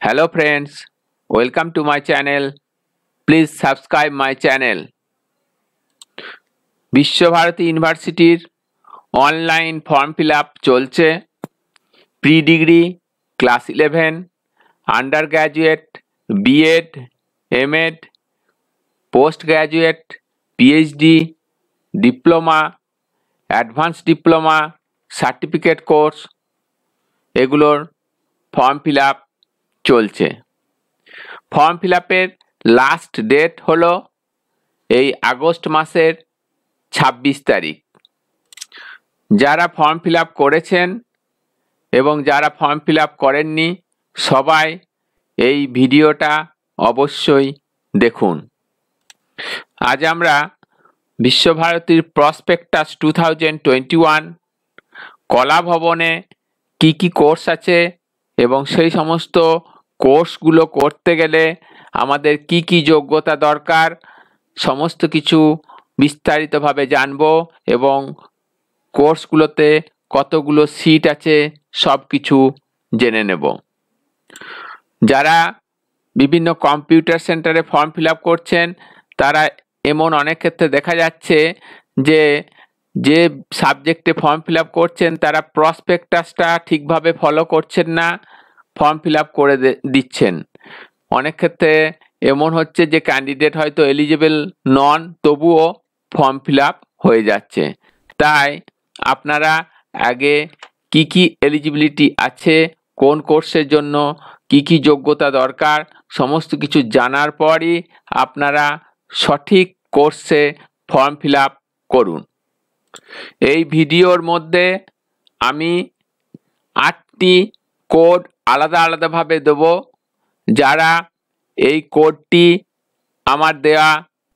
Hello friends, welcome to my channel. Please subscribe my channel. Visva Bharati ইউনিভার্সিটির online form fill up চলছে। Pre degree class 11, undergraduate, B Ed, M Ed, postgraduate, PhD, diploma, advance diploma, certificate course এগুলোর form fill up চলছে। Form fill আপের last date হলো এই August মাসের 26 তারিখ। যারা ফর্ম ফিল আপ করেছেন এবং যারা ফর্ম ফিল আপ করেননি সবাই এই ভিডিওটা অবশ্যই দেখুন। আজ আমরা বিশ্বভারতীর প্রসপেক্টাস 2021 কলা ভবনে কি কি কোর্স আছে এবং সেই সমস্ত কোর্সগুলো করতে গেলে আমাদের কি কি যোগ্যতা দরকার সমস্ত কিছু বিস্তারিতভাবে জানব এবং কোর্সগুলোতে কতগুলো সিট আছে সব কিছু জেনে নেব। যারা বিভিন্ন কম্পিউটার সেন্টারে ফর্ম ফিল আপ করছেন তারা এমন অনেক ক্ষেত্রে দেখা যাচ্ছে যে সাবজেক্টে ফর্ম ফিল আপ করছেন তারা প্রসপেক্টাসটা ঠিকভাবে ফলো করছেন না, ফর্ম ফিল আপ করে দিচ্ছেন। অনেক ক্ষেত্রে এমন হচ্ছে যে ক্যান্ডিডেট হয়তো এলিজিবল নন, তবুও ফর্ম ফিল আপ হয়ে যাচ্ছে। তাই আপনারা আগে কি কি এলিজিবিলিটি আছে, কোন কোর্সের জন্য কি কি যোগ্যতা দরকার সমস্ত কিছু জানার পরই আপনারা সঠিক কোর্সে ফর্ম ফিল আপ করুন। এই ভিডিওর মধ্যে আমি 8টি কোড আলাদা আলাদাভাবে দেব। যারা এই কোডটি আমার দেওয়া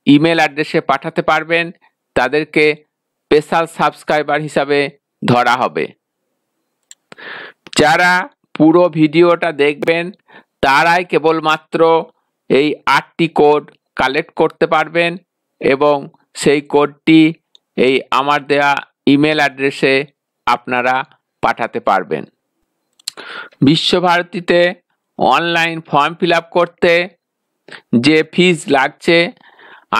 ইমেল অ্যাড্রেসে পাঠাতে পারবেন তাদেরকে স্পেশাল সাবস্ক্রাইবার হিসাবে ধরা হবে। যারা পুরো ভিডিওটা দেখবেন তারাই কেবলমাত্র এই 8টি কোড কালেক্ট করতে পারবেন এবং সেই কোডটি এই আমার দেওয়া ইমেল অ্যাড্রেসে আপনারা পাঠাতে পারবেন। বিশ্বভারতীতে অনলাইন ফর্ম ফিল আপ করতে যে ফিজ লাগছে,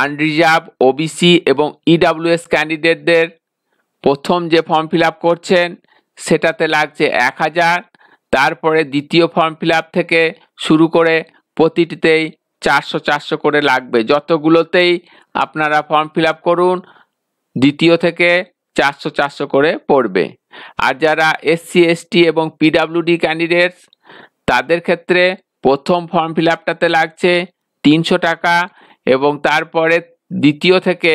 আনরিজার্ভ, ওবিসি এবং ইডাব্লিউএস ক্যান্ডিডেটদের প্রথম যে ফর্ম ফিল আপ করছেন সেটাতে লাগছে 1000। তারপরে দ্বিতীয় ফর্ম ফিল আপ থেকে শুরু করে প্রতিটিতেই 400 করে লাগবে। যতগুলোতেই আপনারা ফর্ম ফিল আপ করুন দ্বিতীয় থেকে 400 করে পড়বে। আর যারা এসসি, এসটি এবং পিডাব্লিউডি ক্যান্ডিডেটস তাদের ক্ষেত্রে প্রথম ফর্ম ফিল আপটাতে লাগছে 300 টাকা এবং তারপরে দ্বিতীয় থেকে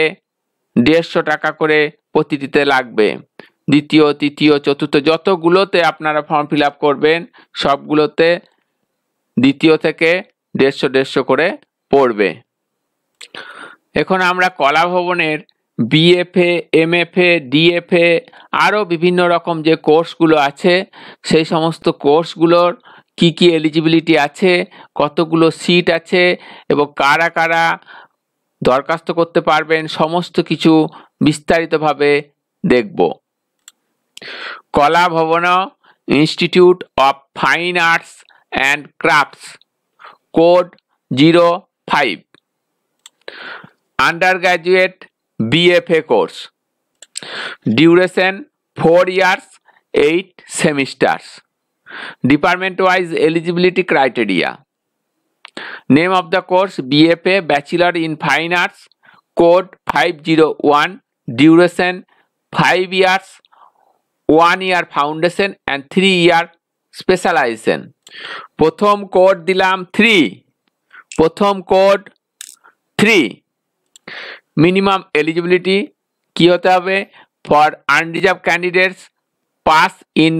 150 টাকা করে প্রতিটিতে লাগবে। দ্বিতীয়, তৃতীয়, চতুর্থ যতগুলোতে আপনারা ফর্ম ফিল আপ করবেন সবগুলোতে দ্বিতীয় থেকে 150 করে পড়বে। এখন আমরা কলা ভবনের বিএফএ, এমএফএ, ডিএফএ আরও বিভিন্ন রকম যে কোর্সগুলো আছে সেই সমস্ত কোর্সগুলোর কি কি এলিজিবিলিটি আছে, কতগুলো সিট আছে এবং কারা কারা দরখাস্ত করতে পারবেন সমস্ত কিছু বিস্তারিতভাবে দেখব। কলা ভবন institute of fine arts and crafts, code 05, under graduate BFA course, duration 4 years, 8 semesters, department wise eligibility criteria, name of the course BFA Bachelor in Fine Arts, code 501, duration 5 years, 1 year foundation and 3 year specialization। প্রথম code দিলাম 3, প্রথম code 3। Minimum eligibility কি হতে হবে? For unreserved candidates pass in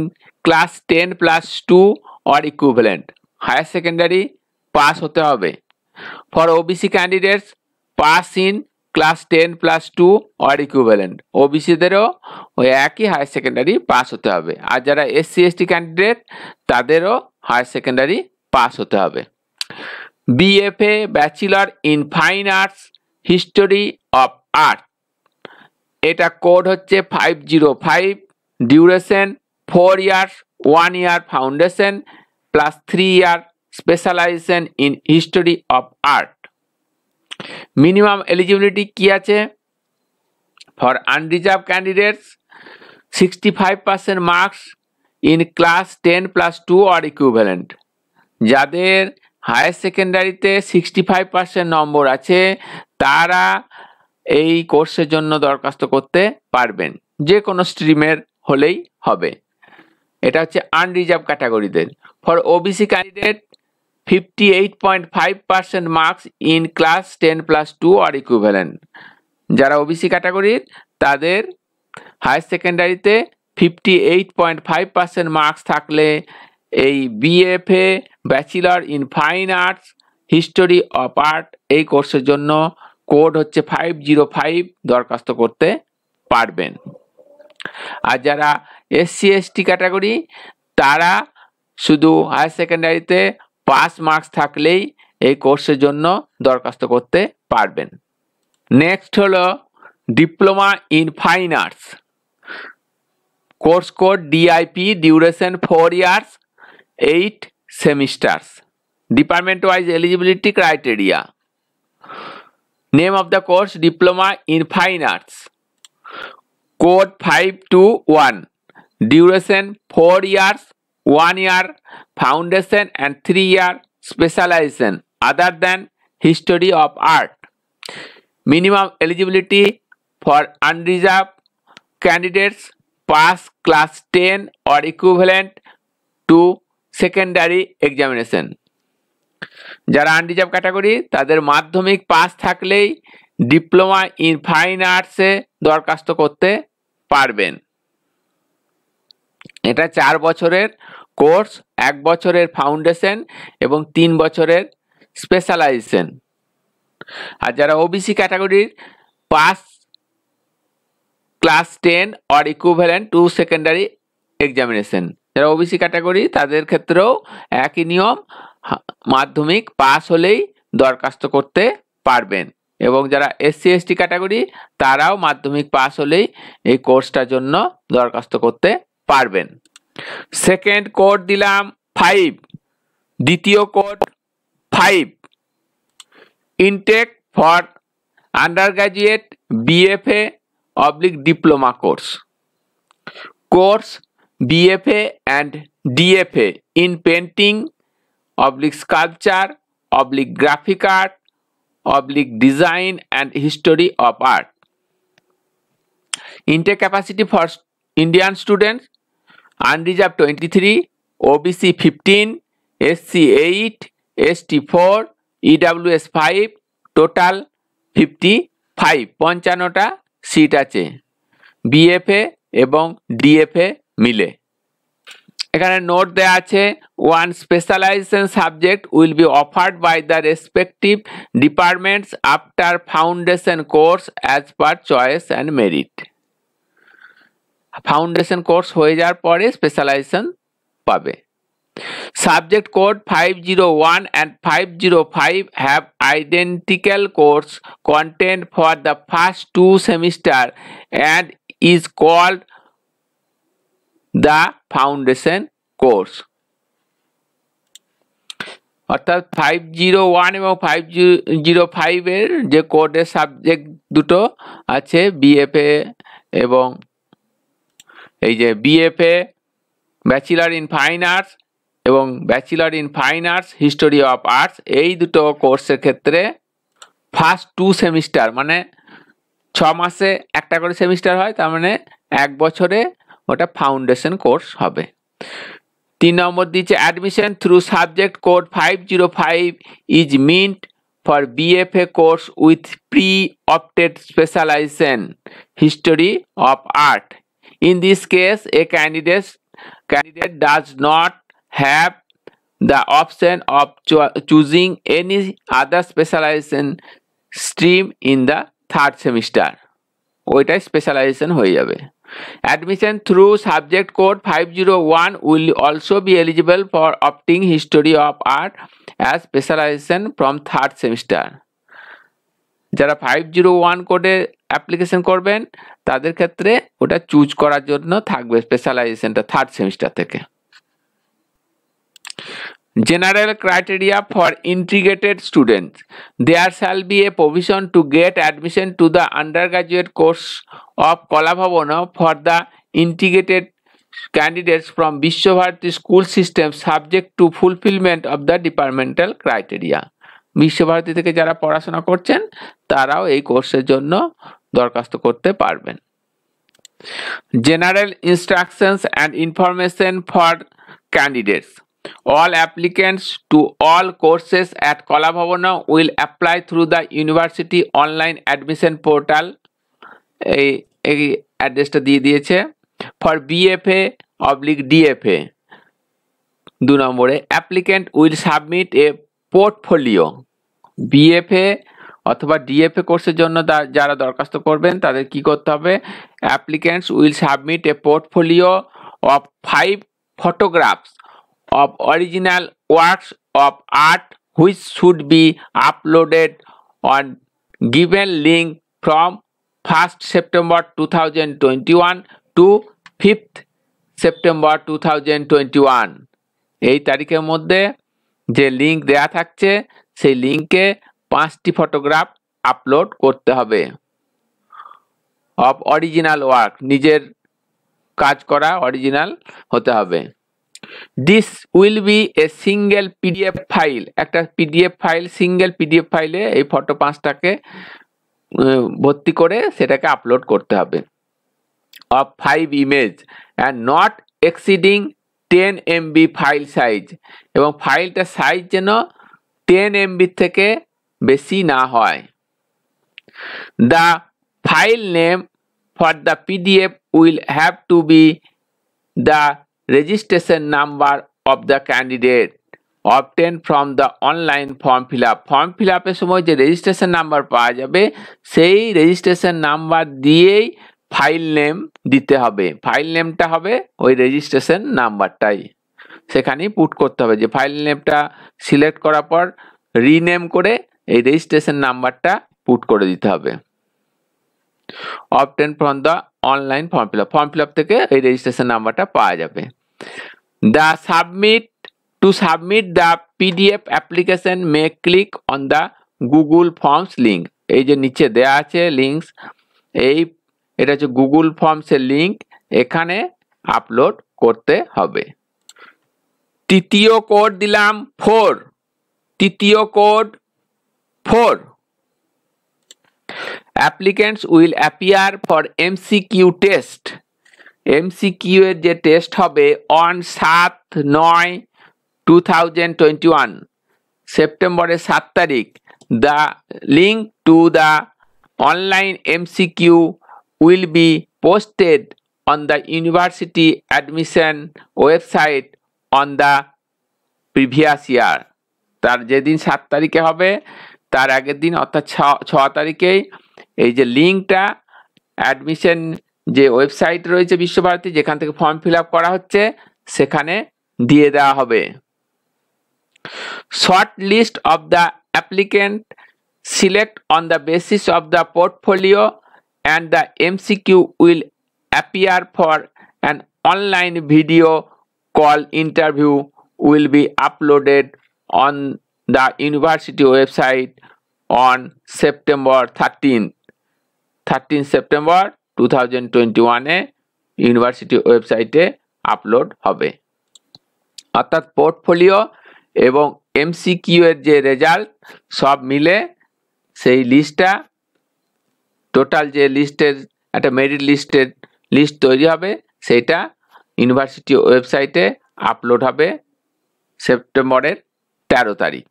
class 10+2 or equivalent, higher secondary pass হতে হবে। For OBC candidates pass in class 10+2 or equivalent, ওবিসিদেরও ওই একই হায়ার সেকেন্ডারি পাস হতে হবে। আর যারা এসসি এসটি ক্যান্ডিডেট তাদেরও হায়ার সেকেন্ডারি পাস হতে হবে। BFA bachelor in fine arts, history of art, এটা কোড হচ্ছে 505, duration 4 years, 1 year foundation plus 3 year specialization in history of art. Minimum eligibility কি আছে? For unreserved candidates 65% marks in class 10+2 or equivalent. যাদের higher সেকেন্ডারিতে 65% নম্বর আছে তারা এই কোর্সের জন্য দরখাস্ত করতে পারবেন, যে কোনো স্ট্রিমের হলেই হবে। এটা হচ্ছে আনরিজার্ভ ক্যাটাগরিদের। For OBC candidate 58.5% marks in class 10+2 or equivalent. যারা ওবিসি ক্যাটাগরির তাদের হায়ার সেকেন্ডারিতে 58.5% মার্কস থাকলে এই BFA bachelor in fine arts history of art এই কোর্সের জন্য কোড হচ্ছে 505 দরখাস্ত করতে পারবেন। আর যারা এসসি এসটি ক্যাটাগরি তারা শুধু হায়ার সেকেন্ডারিতে পাস মার্কস থাকলেই এই কোর্সের জন্য দরখাস্ত করতে পারবেন। নেক্সট হলো diploma in fine arts. Course code DIP, duration 4 years, 8 semesters. Department wise eligibility criteria. Name of the course Diploma in Fine Arts. Code 521. Duration 4 years, 1 year foundation and 3 year specialization other than history of art. Minimum eligibility for unreserved candidates pass class 10 or equivalent to secondary examination. যারা unreserved category তাদের মাধ্যমিক pass থাকলেই diploma in fine আর্টসে দরখাস্ত করতে পারবেন। এটা 4 বছরের course, 1 বছরের ফাউন্ডেশন এবং 3 বছরের স্পেশালাইজেশন। আর যারা ওবিসি ক্যাটাগরির pass class 10 or equivalent to secondary examination, যারা ওবিসি ক্যাটাগরি তাদের ক্ষেত্রেও একই নিয়ম, মাধ্যমিক পাস হলেই দরখাস্ত করতে পারবেন। এবং যারা এসসি এসটি ক্যাটাগরি তারাও মাধ্যমিক পাস হলেই এই কোর্সটার জন্য দরখাস্ত করতে পারবেন। সেকেন্ড কোড দিলাম 5, দ্বিতীয় code 5। Intake for undergraduate BFA / diploma course. Course BFA and DFA in painting / sculpture / graphic art / design and history of art. Intake capacity for Indian students: unreserved 23, OBC 15, SC 8, ST 4, EWS 5, total 55, 55টা seat আছে BFA এবং DFA মিলে। এখানে note দেওয়া আছে, one specialisation subject will be offered by the respective departments after foundation course as per choice and merit. Foundation course হয়ে যাওয়ার পরে স্পেশালাইজেশন পাবে। Subject code 501 and 505 have identical course content for the first 2 semesters and is called the foundation course. অর্থাৎ 501 এবং 505 এর যে কোডের subject দুটো আছে বিএফএ এবং এই যে BFA bachelor in fine arts এবং bachelor in fine arts history of arts, এই দুটো কোর্সের ক্ষেত্রে ফার্স্ট 2 সেমিস্টার মানে 6 মাসে একটা করে সেমিস্টার হয়, তার মানে 1 বছরে ওটা ফাউন্ডেশন কোর্স হবে। 3 নম্বর দিচ্ছে admission through subject code 505 is meant for BFA course with pre opted specialisation history of art. In this case a candidate does not have the option of choosing any other specialization stream in the 3rd semester. ওইটাই specialisation হয়ে যাবে। Admission through subject code 501 will also be eligible for opting history of art as specialization from 3rd semester. যারা 501 কোডে application করবেন তাদের ক্ষেত্রে ওটা choose করার জন্য থাকবে স্পেশালাইজেশনটা 3rd সেমিস্টার থেকে। General criteria for integrated students. There shall be a provision to get admission to the undergraduate course of Kolabhavana for the integrated candidates from Vishwabharati school system subject to fulfillment of the departmental criteria. Visva Bharati থেকে যারা পড়াশোনা করছেন তারাও এই কোর্সের জন্য দরখাস্ত করতে পারবেন। General instructions and information for candidates. All applicants to all courses at Kolabhavana will apply through the university online admission portal. এই অ্যাড্রেসটা দিয়ে দিয়েছে। For BFA/DFA 2 নম্বরে applicant will submit a portfolio. BFA অথবা DFA কোর্সের জন্য যারা দরখাস্ত করবেন তাদের কি করতে হবে? Applicants will submit a portfolio of 5 photographs of original works of art which should be uploaded on given link from 1st September 2021 to 5th September 2021. এই তারিখের মধ্যে যে লিংক দেয়া থাকছে সেই লিংকে 5টি ফটোগ্রাফ আপলোড করতে হবে। অফ অরিজিনাল ওয়ার্ক, নিজের কাজ করা অরিজিনাল হতে হবে। This will be a single PDF file, একটা PDF ফাইল, সিঙ্গেল PDF ফাইলে এই ফটো 5টাকে ভর্তি করে সেটাকে আপলোড করতে হবে। Of 5 image and not exceeding 10 MB file size, এবং ফাইলটা সাইজ যেন 10 MB থেকে বেশি না হয়। The file name for the PDF will have to be the registration number of the candidate obtained from the online form fill up. Form fill আপের সময় যে রেজিস্ট্রেশন নাম্বার পাওয়া যাবে সেই রেজিস্ট্রেশন নাম্বার দিয়েই ফাইল নেম দিতে হবে। File নেমটা হবে ওই রেজিস্ট্রেশন নাম্বারটাই সেখানেই পুট করতে হবে। যে ফাইল নেমটা সিলেক্ট করার পর রিনেম করে এই রেজিস্ট্রেশন নাম্বারটা পুট করে দিতে হবে। obtained from the online form fill up, form fill up থেকে এই রেজিস্ট্রেশন নাম্বারটা পাওয়া যাবে। To submit the PDF application may click on the Google Forms link. এই যে নিচে দেয়া আছে লিঙ্কস, এটা হচ্ছে গুগল ফর্মসের লিঙ্ক, এখানে আপলোড করতে হবে। তৃতীয় কোড দিলাম 4। তৃতীয় code 4। Applicants will appear for MCQ test. MCQ এর যে টেস্ট হবে on 7/9/2021, সেপ্টেম্বরের 7 তারিখ। The link to the online MCQ will be posted on the university admission website on the previous year. তার যেদিন 7 তারিখে হবে তার আগের দিন অর্থাৎ 6 তারিখেই এই যে লিঙ্কটা অ্যাডমিশন যে ওয়েবসাইট রয়েছে বিশ্বভারতী যেখান থেকে ফর্ম ফিল আপ করা হচ্ছে সেখানে দিয়ে দেওয়া হবে। Short list of the applicant select on the basis of the portfolio and the MCQ will appear for an online video call interview will be uploaded on the university website on September 13 September 2021 a university ওয়েবসাইটে upload হবে। অর্থাৎ portfolio এবং MCQ এর যে result সব মিলে সেই লিস্টটা, টোটাল যে লিস্টের একটা মেরিট লিস্ট তৈরি হবে সেইটা ইউনিভার্সিটি ওয়েবসাইটে আপলোড হবে সেপ্টেম্বরের 13 তারিখ।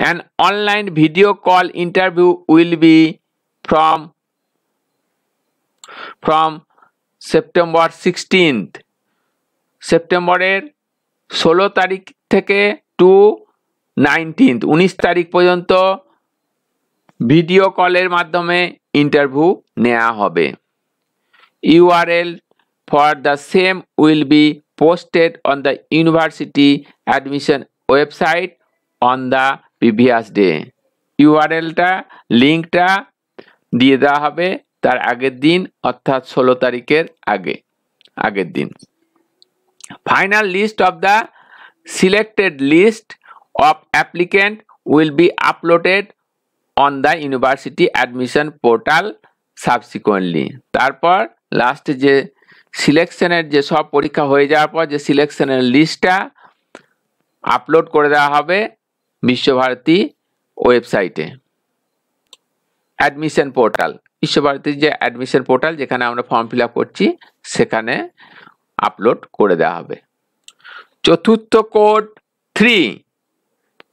An online video call interview will be from September 16th, সেপ্টেম্বরের 16 তারিখ থেকে টু 19 তারিখ পর্যন্ত ভিডিও কলের মাধ্যমে ইন্টারভিউ নেওয়া হবে। URL for the same will be posted on the university admission website on the previous day. URLটা লিঙ্কটা দিয়ে দেওয়া হবে তার আগের দিন অর্থাৎ 16 তারিখের আগের দিন। Final list of the selected list of applicant will be uploaded on the university admission portal subsequently. তারপর লাস্টে যে সিলেকশনের যে সব পরীক্ষা হয়ে যাওয়ার পর যে সিলেকশনের লিস্টটা আপলোড করে দেওয়া হবে বিশ্বভারতী ওয়েবসাইটে। অ্যাডমিশন পোর্টাল, বিশ্বভারতীর যে অ্যাডমিশন পোর্টাল যেখানে আমরা ফর্ম ফিল আপ করছি সেখানে আপলোড করে দেওয়া হবে। চতুর্থ কোড 3,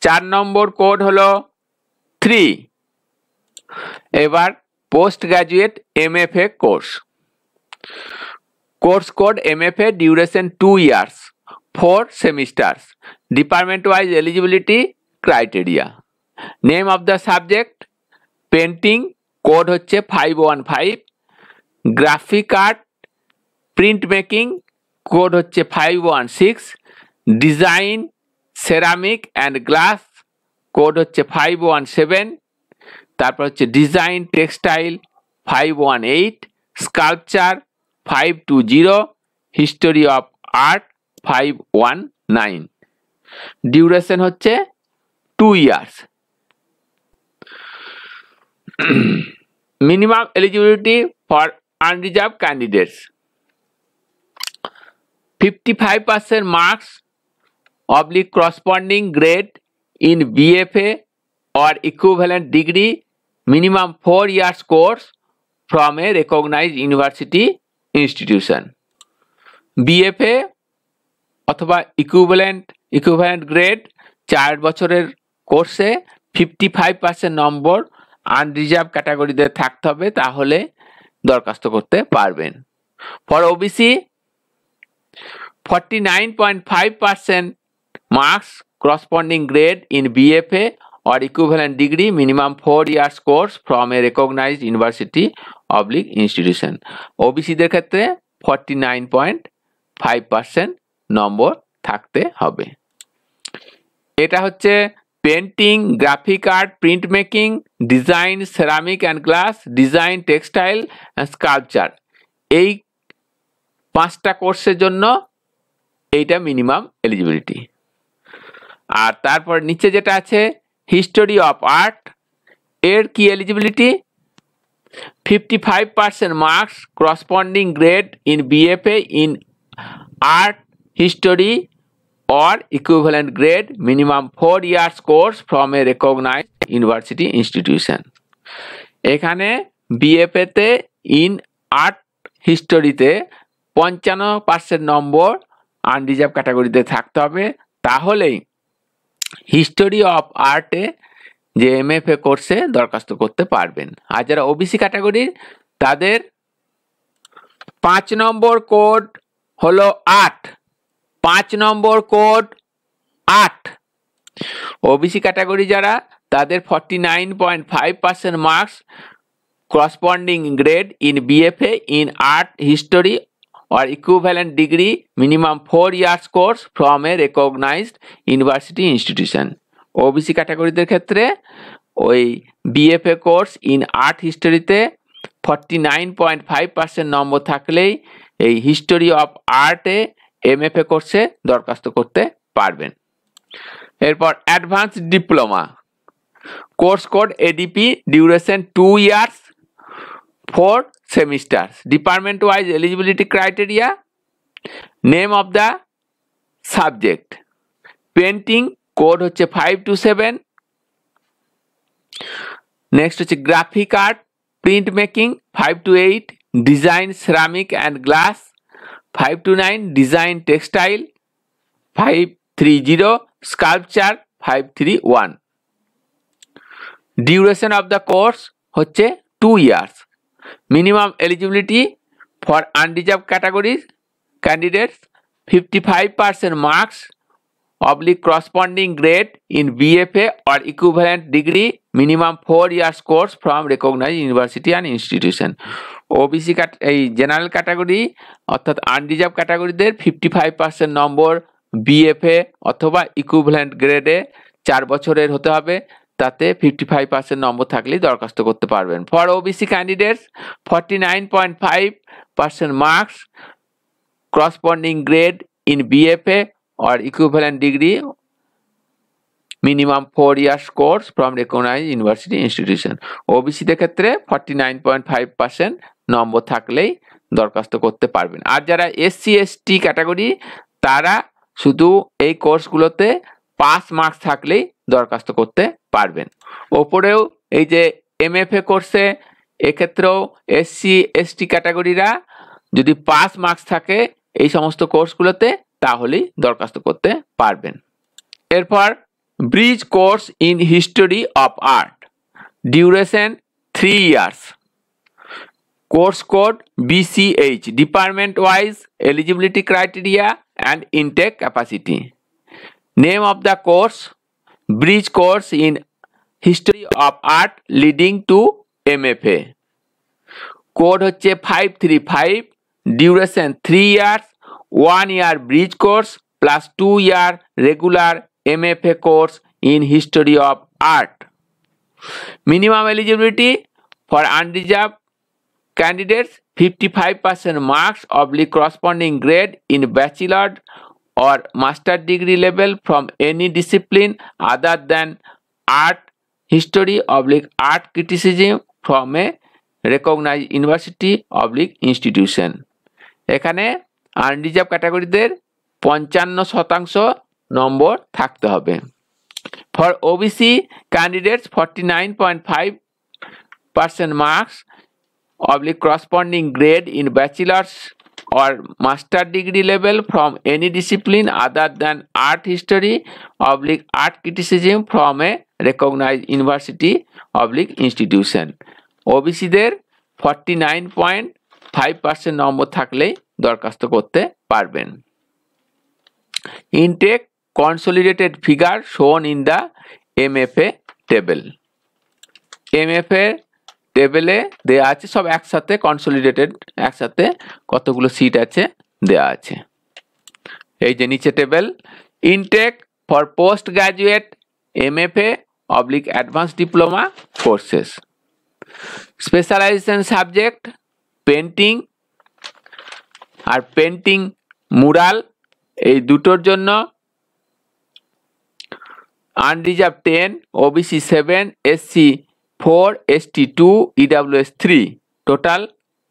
4 নম্বর কোড হলো 3। এবার post graduate MFA course, course code MFA, duration 2 years, 4 semesters, department wise eligibility criteria, name of the subject painting, code হচ্ছে 515, graphic art print making, code হচ্ছে 516, design ceramic and glass, code হচ্ছে 517, তারপর হচ্ছে design textile 518, sculpture 520, history of art 519, duration হচ্ছে 2 years। Minimum eligibility for unreserved candidates: 55% marks / corresponding grade in BFA or equivalent degree, minimum 4 years course from a recognized university institution. BFA অথবা equivalent grade 4 বছরের কোর্সে 55% নম্বর unreserved ক্যাটাগরিতে থাকতে হবে, তাহলে দরখাস্ত করতে পারবেন। For OBC 49.5% marks corresponding grade in BFA or equivalent degree, minimum 4 years course from a recognized university / institution. ওবিসিদের ক্ষেত্রে 49.5% নম্বর থাকতে হবে। এটা হচ্ছে painting, graphic art, print making, design ceramic and glass, design textile and sculpture, এই 5টা কোর্সের জন্য এইটা মিনিমাম এলিজিবিলিটি। আর তারপর নিচে যেটা আছে হিস্টোরি অফ আর্ট, এর কি eligibility? 55% marks corresponding grade in BFA in art history or equivalent grade, minimum 4 years course from a recognized university institution. এখানে BFA তে ইন আর্ট হিস্টোরিতে 55% নম্বর আনরিজার্ভ ক্যাটাগরিতে থাকতে হবে, তাহলেই হিস্টোরি অফ আর্টে যে MFA কোর্সে দরখাস্ত করতে পারবেন। আর যারা ওবিসি ক্যাটাগরির তাদের 5 নম্বর কোড হলো 8, 5 নম্বর কোড 8। ওবিসি ক্যাটাগরি যারা তাদের 49.5% marks corresponding grade in BFA in art history or equivalent degree, minimum 4 years course from a recognized university institution. OBC ক্যাটাগরিদের ক্ষেত্রে ওই BFA কোর্স ইন আর্ট হিস্টোরিতে 49.5% নম্বর থাকলেই এই হিস্টোরি অফ আর্টে MFA কোর্সে দরখাস্ত করতে পারবেন। এরপর advance diploma, course code ADP, duration 2 years, 4 semesters, department wise eligibility criteria, name of the subject painting, code হচ্ছে 527, নেক্সট হচ্ছে graphic art print making 528, design ceramic and glass 529, design textile 530, sculpture 531। Duration of the course হচ্ছে 2 years। Minimum eligibility for unreserved categories candidates 55% marks / corresponding grade in BFA or equivalent degree, minimum 4 years course from recognized university and institution. OBC এই general category অর্থাৎ unreserved ক্যাটাগরিদের 55% নম্বর BFA অথবা equivalent গ্রেডে 4 বছরের হতে হবে, তাতে 55% নম্বর থাকলেই দরখাস্ত করতে পারবেন। For OBC candidates 49.5% marks corresponding grade in BFA or equivalent degree, minimum 4 years course from recognized university institution. OBC দের ক্ষেত্রে 49.5% নম্বর থাকলেই দরখাস্ত করতে পারবেন। আর যারা SC ST ক্যাটাগরি তারা শুধু এই কোর্সগুলোতে পাস মার্কস থাকলেই দরখাস্ত করতে পারবেন। ওপরেও এই যে MFA কোর্সে এক্ষেত্রেও SC ST ক্যাটাগরিরা যদি পাস মার্কস থাকে এই সমস্ত কোর্সগুলোতে তাহলেই দরখাস্ত করতে পারবেন। এরপর bridge course in history of art, duration 3 years, course code BCH, department wise eligibility criteria and intake capacity. Name of the course, bridge course in history of art leading to MFA. Code হচ্ছে 535, duration 3 years, 1 year bridge course plus 2 year regular MFA course in history of art. Minimum eligibility for unreserved candidates 55% marks oblique corresponding grade in bachelor or master degree level from any discipline other than art history oblique art criticism from a recognized university oblique institution. এখানে unreserved ক্যাটাগরিদের 55% নম্বর থাকতে হবে। For OBC candidates 49.5% marks oblique corresponding grade in bachelor's or master degree level from any discipline other than art history oblique art criticism from a recognized university oblique institution. OBC দের 49.5% নম্বর থাকলেই দরখাস্ত করতে পারবেন। Intake consolidated figure shown in the MFA table. MFA টেবিলে দেয়া আছে সব একসাথে কনসলিডেটেড, একসাথে কতগুলো সিট আছে দেয়া আছে। এই যে নিচে table, intake for post graduate MFA oblique advance diploma courses, specialization subject painting আর পেন্টিং মুরাল, এই দুটোর জন্য unreserved 10, OBC 7, SC 4, ST 2, EWS 3, total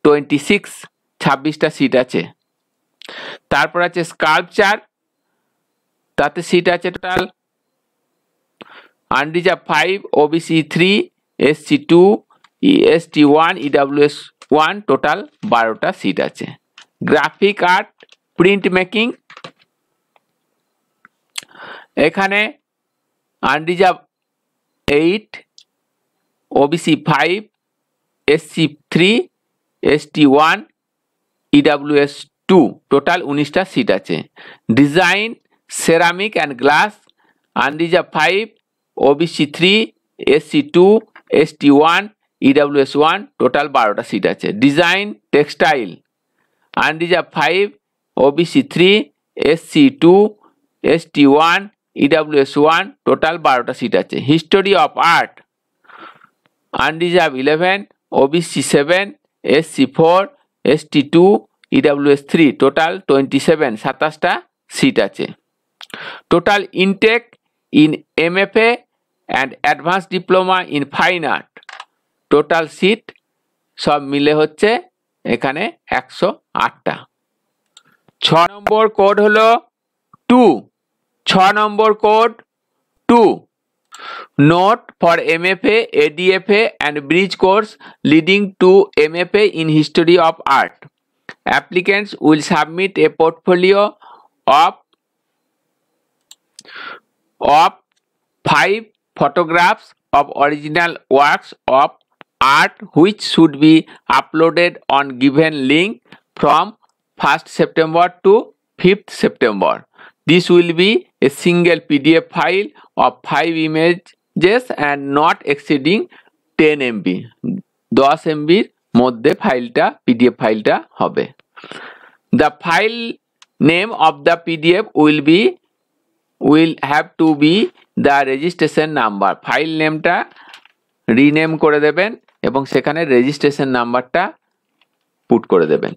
26টা সিট আছে। তারপর আছে স্কাল্পচার, তাতে সিট আছে total unreserved 5, OBC 3, SC 2, ST 1, EWS 1, total 12টা সিট আছে। গ্রাফিক আর্ট প্রিন্ট মেকিং, এখানে unreserved 8, OBC 5, SC 3, ST 1, EWS 2, total 19টা সিট আছে। Design ceramic and glass unreserved 5, OBC 3, SC 2, ST 1, EWS 1, total 12টা seat আছে। Design textile unreserved 5, OBC 3, SC 2, ST 1, EWS 1, total 12টা seat আছে। History of art unreserved 11, OBC 7, SC 4, ST 2, EWS 3, total 27টা seat আছে। Total intake in MFA and advance diploma in fine art, total seat সব মিলে হচ্ছে এখানে 108টা। 6 নম্বর code হলো 2, 6 নম্বর code 2, note for MFA, ADFA and bridge course leading to MFA in history of art. Applicants will submit a portfolio of 5 photographs of original works of art which should be uploaded on given link from 1st September to 5th September. This will be a single PDF file of 5 images and not exceeding 10 MB. 10 MB মধ্যে ফাইলটা PDF ফাইলটা হবে। The file name of the PDF will have to be the registration number. File নেমটা rename করে দেবেন এবং সেখানে registration নাম্বারটা পুট করে দেবেন।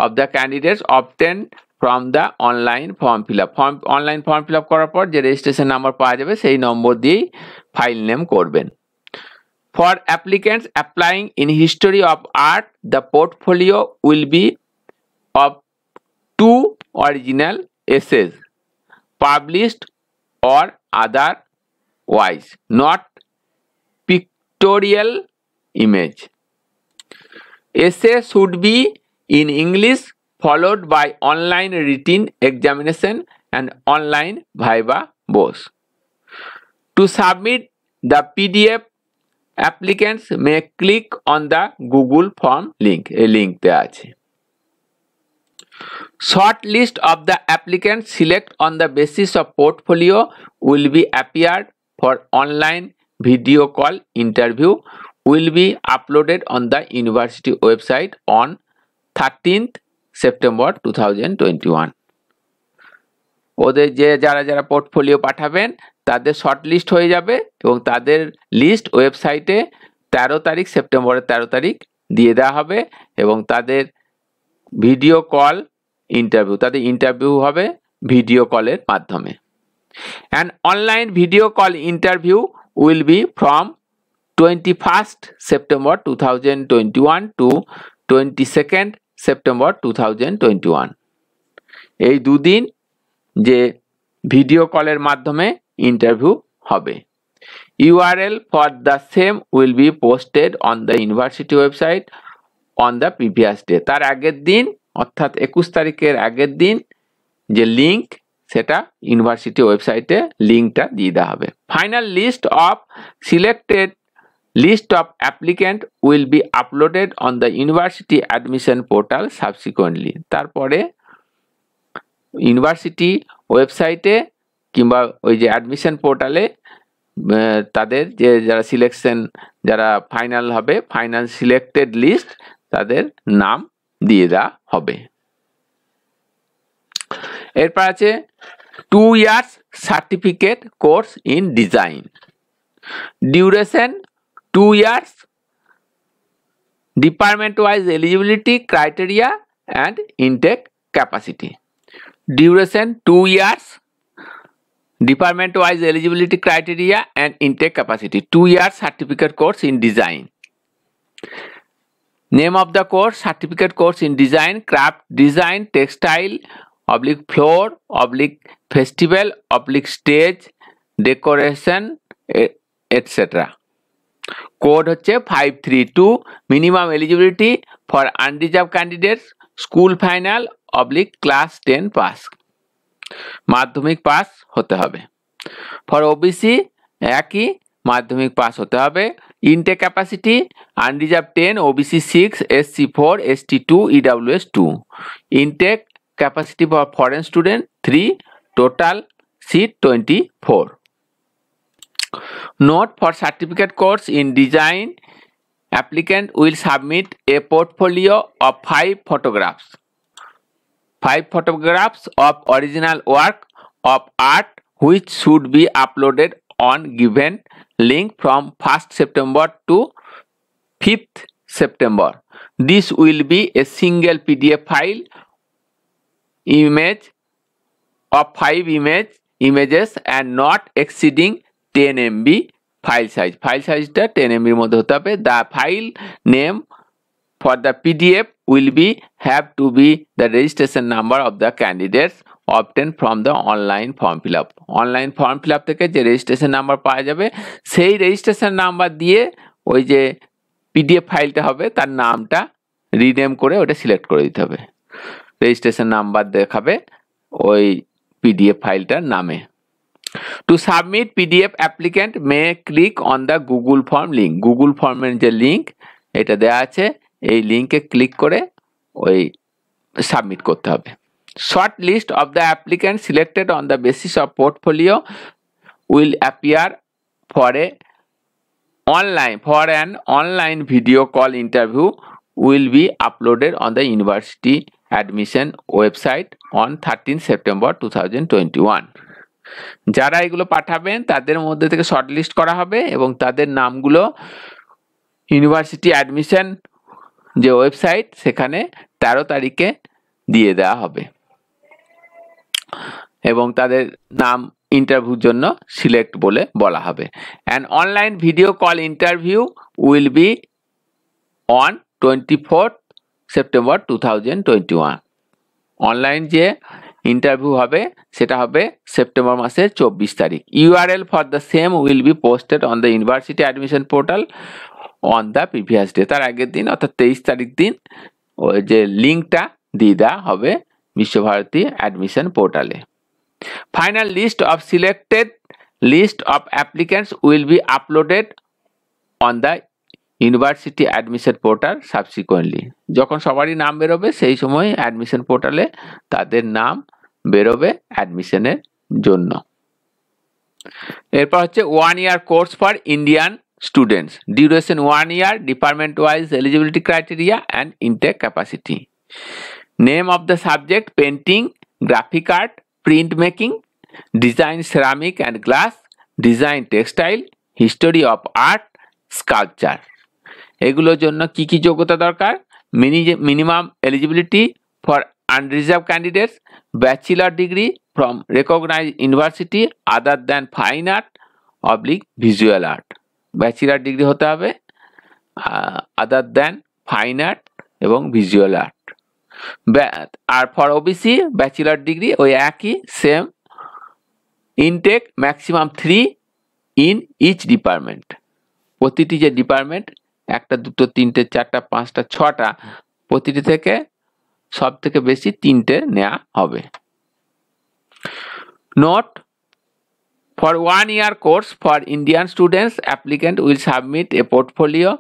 Of the candidates obtained from the online form fill up. Online form fill up করার পর যে রেজিস্ট্রেশন নাম্বার পাওয়া যাবে সেই নম্বর দিয়েই ফাইল নেম করবেন। For applicants applying in history of art, the portfolio will be of 2 original essays published or otherwise, not pictorial image. Essay should be in English, followed by online written examination and online viva both. To submit the PDF, applicants may click on the Google form link. A link দেয়া আছে। Short list of the applicants select on the basis of portfolio will be appeared for online video call interview will be uploaded on the university website on 13th September 2021. ওদের যে যারা যারা portfolio পাঠাবেন তাদের short list হয়ে যাবে এবং তাদের লিস্ট ওয়েবসাইটে 13 তারিখ সেপ্টেম্বরের 13 তারিখ দিয়ে দেওয়া হবে এবং তাদের ভিডিও কল ইন্টারভিউ তাদের ইন্টারভিউ হবে ভিডিও কলের মাধ্যমে। An online video call interview will be from 21st September 2021 to 22nd September 2021. এই দুদিন যে ভিডিও কলের মাধ্যমে ইন্টারভিউ হবে। URL for the same will be posted on the university website on the previous day. তার আগের দিন অর্থাৎ 21 তারিখের আগের দিন যে লিংক সেটা ইউনিভার্সিটি ওয়েবসাইটে লিংকটা দিয়ে দেওয়া হবে। Final list of selected list of applicant will be uploaded on the university admission portal subsequently. তারপরে ইউনিভার্সিটি ওয়েবসাইটে কিংবা ওই যে অ্যাডমিশন পোর্টালে তাদের যে যারা সিলেকশন যারা ফাইনাল হবে ফাইনাল সিলেক্টেড লিস্ট তাদের নাম দিয়ে দেওয়া হবে। এরপর আছে 2 years certificate course in design. Duration 2 years. Department wise eligibility criteria and intake capacity. Duration 2 years. Department wise eligibility criteria and intake capacity. 2 years certificate course in design. Name of the course: certificate course in design, craft design, textile, /floor, /festival, /stage, decoration, etc. Code হচ্ছে 532. Minimum eligibility for unreserved candidates: school final, class 10 pass. মাধ্যমিক pass হতে হবে। For OBC একই মাধ্যমিক pass হতে হবে। Intake capacity unreserved 10, OBC 6, SC 4, ST 2, EWS 2। Intake capacity for foreign student 3, total seat 24। Note: for certificate course in design, applicant will submit a portfolio of 5 photographs. 5 photographs of original work of art which should be uploaded on given link from 1st September to 5th September. This will be a single PDF file image of 5 images and not exceeding 10 MB file size. File size টা 10 MB এর মধ্যে হতে হবে। The file name for the PDF will be have to be the registration number of the candidates obtained from the online form fill up. Online form fill up থেকে যে registration number পাওয়া যাবে সেই registration number দিয়ে ওই যে PDF ফাইলটা হবে তার নামটা রিনেম করে ওটা সিলেক্ট করে দিতে হবে। রেজিস্ট্রেশন নাম্বার দেখাবে ওই পিডিএফ ফাইলটার নামে। To submit PDF, applicant may click on the Google form link. Google ফর্মের যে লিংক এটা দেওয়া আছে এই লিংকে ক্লিক করে ওই সাবমিট করতে হবে। Short list of the applicants selected on the basis of portfolio will appear for an online video call interview will be uploaded on the university admission website on 13th September 2021. যারা এগুলো পাঠাবেন তাদের মধ্যে থেকে short list করা হবে এবং তাদের নামগুলো ইউনিভার্সিটি অ্যাডমিশন যে ওয়েবসাইট সেখানে 13 তারিখে দিয়ে দেওয়া হবে। এবং তাদের নাম ইন্টারভিউর জন্য সিলেক্ট বলে বলা হবে। An online video call interview will be on 24 September 2021। Online যে ইন্টারভিউ হবে সেটা হবে সেপ্টেম্বর মাসের 24 তারিখ। URL for the same will be posted on the university admission portal on the previous day. তার আগের দিন অর্থাৎ 23 তারিখ দিন ওই যে লিঙ্কটা দিয়ে দেওয়া হবে বিশ্বভারতী অ্যাডমিশন পোর্টালে। Final list of selected list of applicants will be uploaded on the university admission portal subsequently. যখন সবারই নাম বেরোবে সেই সময় অ্যাডমিশন পোর্টালে তাদের নাম বেরোবে অ্যাডমিশনের জন্য। এরপর হচ্ছে 1 year course for Indian students, duration 1 year, department wise eligibility criteria and intake capacity. Name of the subject painting, graphic art, print making, design ceramic and glass, design textile, history of art, sculpture. এগুলোর জন্য কি কি যোগ্যতা দরকার? Minimum eligibility for unreserved candidates, bachelor degree from recognised university other than fine art oblique visual art. Bachelor degree হতে হবে other than fine art এবং visual art. আর ফর ওবিসি ব্যাচেলর ডিগ্রি ওই একই same. Intake maximum 3 in each department. প্রতিটি যে department 1টা 2টো 3টে 4টা 5টা 6টা প্রতিটি থেকে সব থেকে বেশি 3টে নেওয়া হবে। Note for 1 year course for Indian students applicant will submit A portfolio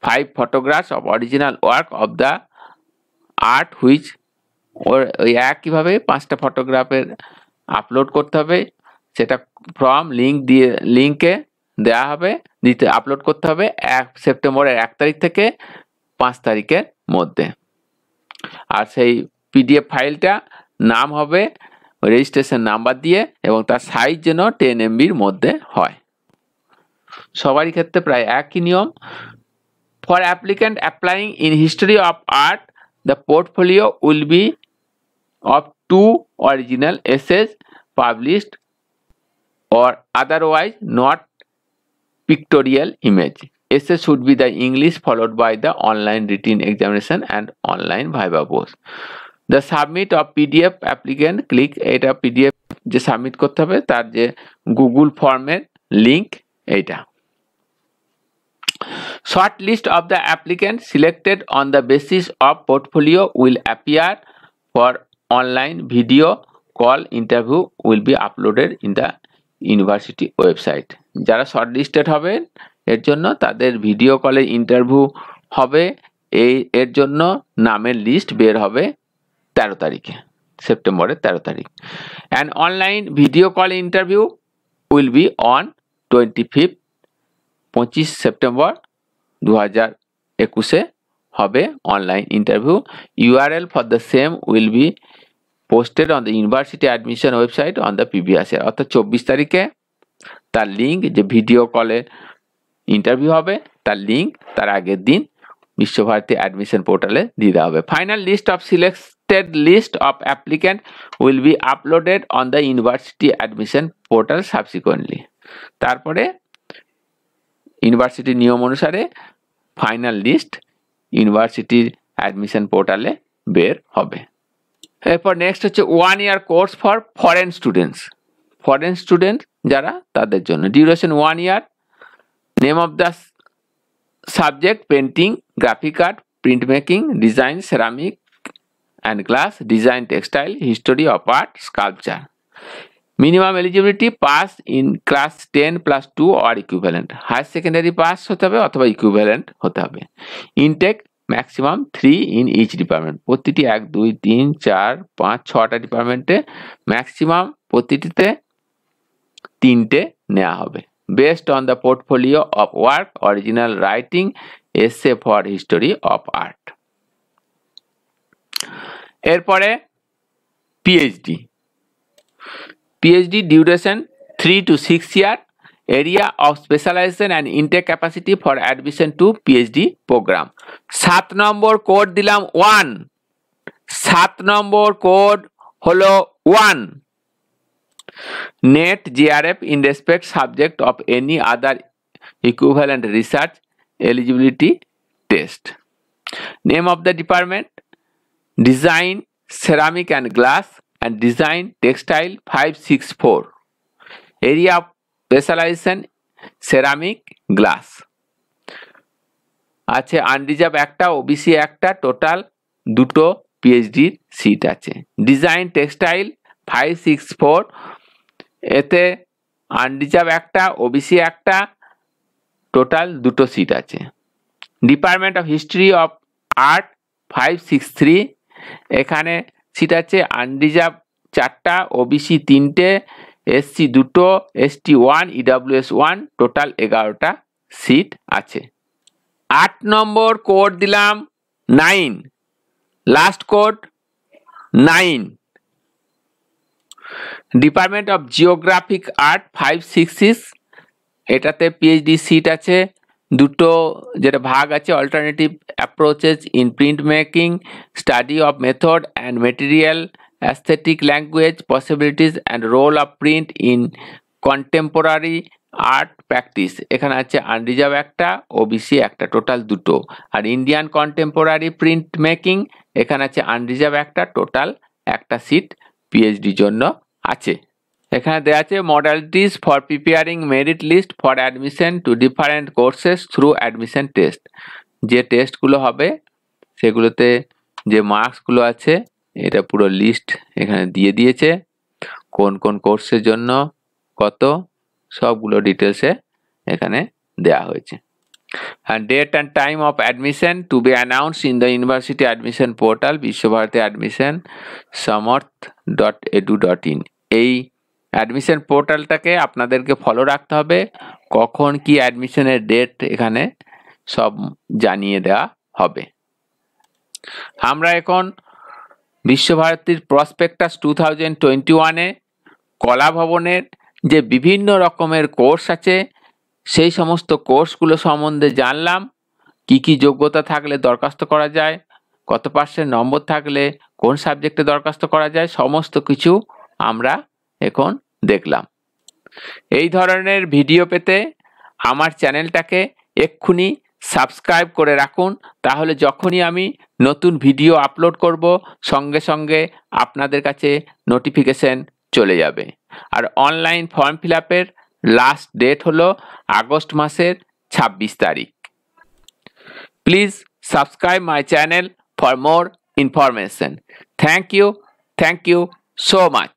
5 photographs of original work of the art which ওই একইভাবে 5টা ফটোগ্রাফের আপলোড করতে হবে। সেটা ফ্রম লিঙ্কে দেওয়া হবে, আপলোড করতে হবে সেপ্টেম্বরের 1 তারিখ থেকে 5 তারিখের মধ্যে। আর সেই পিডিএফ ফাইলটা নাম হবে রেজিস্ট্রেশন নাম্বার দিয়ে এবং তার সাইজ যেন 10 MBর মধ্যে হয়। সবারই ক্ষেত্রে প্রায় একই নিয়ম। For applicant applying in history of art the portfolio will be of 2 original essays published or otherwise not pictorial image. Essay should be the English followed by the online written examination and online viva both. The submit of PDF applicant click এটা PDF যে submit করতে হবে তার যে Google ফর্মের link এইটা। Short list of the applicants selected on the basis of portfolio will appear for online video call interview will be uploaded in the university website. যারা short listed হবে এর জন্য তাদের ভিডিও কলে ইন্টারভিউ হবে। এর জন্য নামের লিস্ট বের হবে 13 তারিখে, সেপ্টেম্বরের 13 তারিখ। And online video call interview will be on 25 September 2021 হবে online interview. URL for the same will be posted on the university admission website on the previous year. অর্থাৎ 24 তারিখে তার লিঙ্ক যে ভিডিও কলে ইন্টারভিউ হবে তার লিঙ্ক তার আগের দিন বিশ্বভারতী অ্যাডমিশন পোর্টালে দিয়ে দেওয়া হবে। Final list of selected list of applicant will be uploaded on the university admission portal subsequently. তারপরে ইউনিভার্সিটির নিয়ম অনুসারে ফাইনাল লিস্ট ইউনিভার্সিটির অ্যাডমিশন পোর্টালে বের হবে। এরপর নেক্সট হচ্ছে 1 year course for foreign students. Foreign student যারা তাদের জন্য duration 1 year। Name of the subject painting, graphic art, print making, design ceramic and glass, design textile, history of art, sculpture. Minimum eligibility pass in class 10+2 or equivalent. Higher secondary pass হতে হবে অথবা equivalent হতে হবে। Intake maximum 3 in each department. প্রতিটি 1 2 3 4 5 6টা ডিপার্টমেন্টে maximum প্রতিটিতে 3টে নেওয়া হবে। Based on the portfolio of work, original writing, essay for history of art. এরপরে PhD. PhD duration 3 to 6 year। Area of specialisation and intake capacity for admission to PhD programme. 7 নম্বর code দিলাম 1। 7 নম্বর code হলো 1। Net JRF in respect subject of any other equivalent research eligibility test. Name of the department: Design Ceramic and Glass and Design Textile 564. Area of specialization Ceramic Glass. আছে unreserved একটা, OBC একটা, total দুটো পিএইচডির seat আছে। Design textile 564, এতে unreserved একটা, OBC একটা, total দুটো seat আছে। Department of history of art 563, এখানে সিট আছে আনরিজার্ভ 4টা, ওবিসি 3টে, এসসি 2টো, এসটি 1, ইডব্লিউএস 1, টোটাল 11টা সিট আছে। 8 নম্বর কোড দিলাম 9, last code 9। Department of geographic art 566, এটাতে পিএইচডি সিট আছে দুটো, যেটা ভাগ আছে alternative approaches in print making, study of method and material, aesthetic language, possibilities and role of print in contemporary art practice. এখানে আছে আনরিজার্ভ একটা, ওবিসি একটা, টোটাল দুটো। আর ইন্ডিয়ান কন্টেম্পোরারি প্রিন্ট মেকিং, এখানে আছে আনরিজার্ভ একটা, টোটাল একটা সিট পিএইচডি জন্য আছে। এখানে দেওয়া আছে modalities for preparing merit list for admission to different courses through admission test. যে টেস্টগুলো হবে সেগুলোতে যে মার্কসগুলো আছে এটা পুরো লিস্ট এখানে দিয়ে দিয়েছে, কোন কোন কোর্সের জন্য কত, সবগুলো ডিটেলসে এখানে দেওয়া হয়েছে। And date and time of admission to be announced in the university admission portal Visva Bharati admission samarth.edu.in। এই অ্যাডমিশন পোর্টালটাকে আপনাদেরকে ফলো রাখতে হবে, কখন কি অ্যাডমিশনের ডেট এখানে সব জানিয়ে দেওয়া হবে। আমরা এখন বিশ্বভারতীর প্রসপেক্টাস 2021-এ কলা ভবনের যে বিভিন্ন রকমের কোর্স আছে সেই সমস্ত কোর্সগুলো সম্বন্ধে জানলাম। কি কি যোগ্যতা থাকলে দরখাস্ত করা যায়, কত % নম্বর থাকলে কোন সাবজেক্টে দরখাস্ত করা যায়, সমস্ত কিছু আমরা এখন দেখলাম। এই ধরনের ভিডিও পেতে আমার চ্যানেলটাকে এক্ষুনি সাবস্ক্রাইব করে রাখুন, তাহলে যখনই আমি নতুন ভিডিও আপলোড করব সঙ্গে সঙ্গে আপনাদের কাছে নোটিফিকেশন চলে যাবে। আর অনলাইন ফর্ম ফিল আপের লাস্ট ডেট হলো আগস্ট মাসের 26 তারিখ। Please subscribe my channel for more information. Thank you so much.